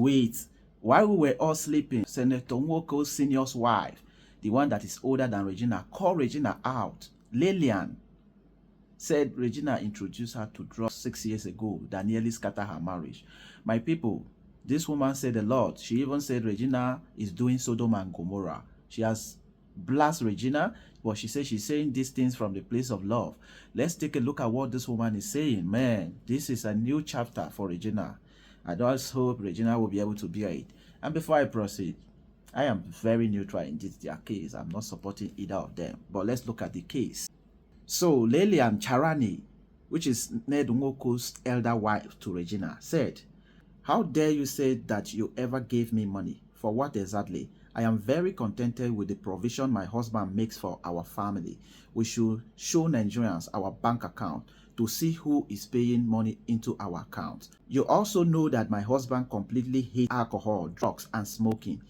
Wait, while we were all sleeping, Senator Nwoko's senior's wife, the one that is older than Regina, called Regina out. Lillian said Regina introduced her to drugs 6 years ago that nearly scattered her marriage. My people, this woman said a lot. She even said Regina is doing Sodom and Gomorrah. She has blasted Regina, but she says she's saying these things from the place of love. Let's take a look at what this woman is saying. Man, this is a new chapter for Regina. I just hope Regina will be able to bear it. And before I proceed, I am very neutral in this their case. I'm not supporting either of them. But let's look at the case. So Lillian Charani, which is Ned Nwoko's elder wife to Regina, said, "How dare you say that you ever gave me money? For what exactly? I am very contented with the provision my husband makes for our family. We should show Nigerians our bank account to see who is paying money into our account. You also know that my husband completely hates alcohol, drugs, and smoking.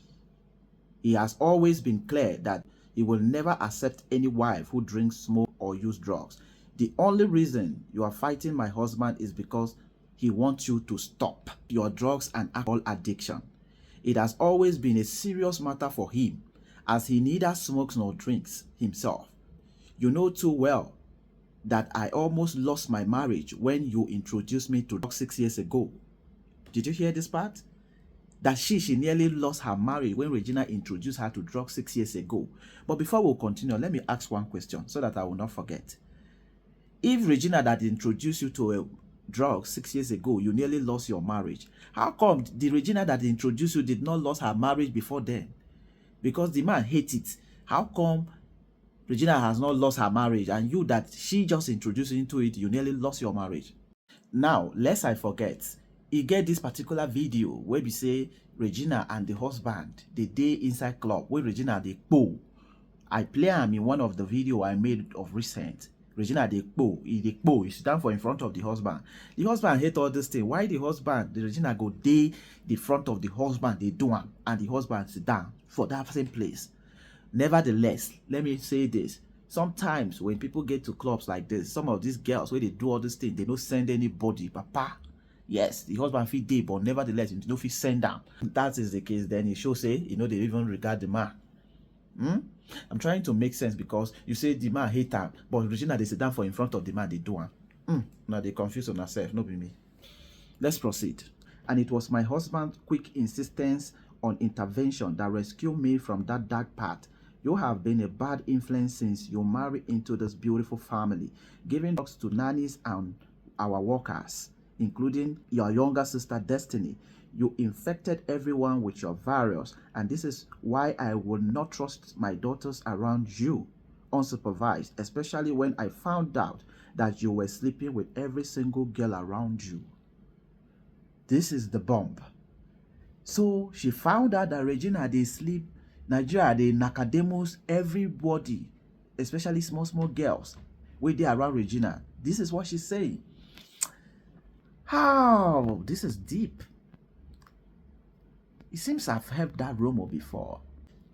He has always been clear that he will never accept any wife who drinks, smoke, or use drugs. The only reason you are fighting my husband is because he wants you to stop your drugs and alcohol addiction. It has always been a serious matter for him, as he neither smokes nor drinks himself. You know too well that I almost lost my marriage when you introduced me to drugs 6 years ago." Did you hear this part? That she nearly lost her marriage when Regina introduced her to drugs 6 years ago. But before we continue, let me ask one question so that I will not forget. If Regina that introduced you to a drug 6 years ago, you nearly lost your marriage, how come the Regina that introduced you did not lose her marriage before then? Because the man hates it. How come Regina has not lost her marriage and you that she just introduced you into it, you nearly lost your marriage? Now, lest I forget, you get this particular video where we say Regina and the husband, the day inside club, where Regina the po. I play him in one of the video I made of recent. Regina the po, he stand for in front of the husband. The husband hate all this thing. Why the husband, the Regina go day the front of the husband, they do him, and the husband sit down for that same place. Nevertheless, let me say this. Sometimes when people get to clubs like this, some of these girls, where they do all this thing, they don't send anybody, papa. Yes, the husband fit day, but nevertheless, you know, if he send down. If that is the case, then it should say, you know, they even regard the man. I'm trying to make sense because you say the man hate her, but Regina, they sit down for in front of the man, they do him. Now they confuse on herself, not be me. Let's proceed. And it was my husband's quick insistence on intervention that rescued me from that dark path. You have been a bad influence since you married into this beautiful family, giving drugs to nannies and our workers, including your younger sister Destiny. You infected everyone with your virus, and this is why I will not trust my daughters around you unsupervised, especially when I found out that you were sleeping with every single girl around you. This is the bomb. So she found out that Regina, they sleep, Nigeria, they Nakademus, everybody, especially small girls, with they around Regina. This is what she's saying. How? This is deep. It seems I've heard that rumor before.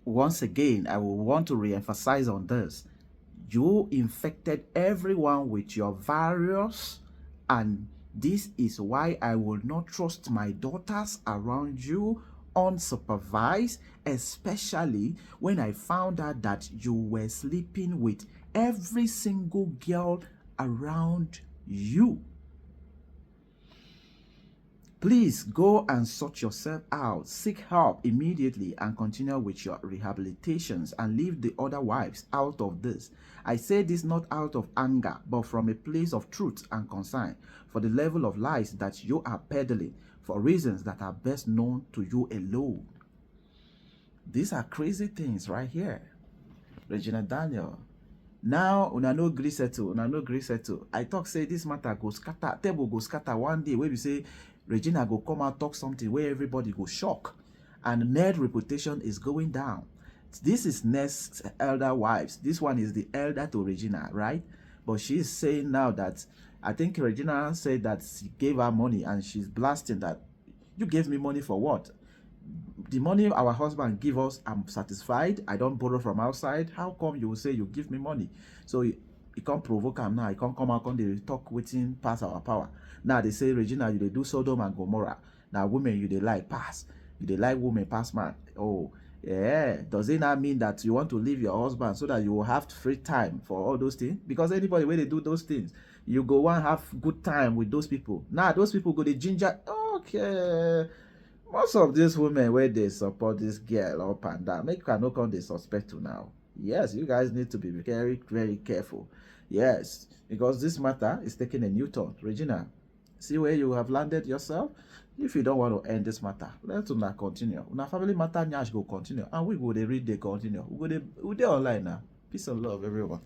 Once again, I will want to re-emphasize on this. You infected everyone with your virus, and this is why I will not trust my daughters around you unsupervised, especially when I found out that you were sleeping with every single girl around you. Please go and sort yourself out, seek help immediately, and continue with your rehabilitations and leave the other wives out of this. I say this not out of anger, but from a place of truth and concern for the level of lies that you are peddling for reasons that are best known to you alone. These are crazy things right here. Regina Daniel. Now, una no gree settle, I talk say this matter go scatter, table go scatter one day where we say Regina go come out talk something where everybody go shock, and Ned's reputation is going down. This is Ned's elder wives. This one is the elder to Regina, right? But she's saying now that, I think Regina said that she gave her money, and she's blasting that, you gave me money for what? The money our husband give us, I'm satisfied. I don't borrow from outside. How come you will say you give me money? So you can't provoke him now. You can't come out and they talk within past our power. Now they say, Regina, you they do Sodom and Gomorrah. Now women you they like pass. You they like women pass man. Oh, yeah. Does it not mean that you want to leave your husband so that you will have free time for all those things? Because anybody when they do those things, you go and have good time with those people. Now those people go the ginger. Okay. Most of these women where they support this girl up and down, make no come they suspect you now. Yes, you guys need to be very, very careful. Yes, because this matter is taking a new turn. Regina, see where you have landed yourself. If you don't want to end this matter, let's not continue. Una family matter nyash go continue, and we go they read they continue. We go they online now. Peace and love, everyone.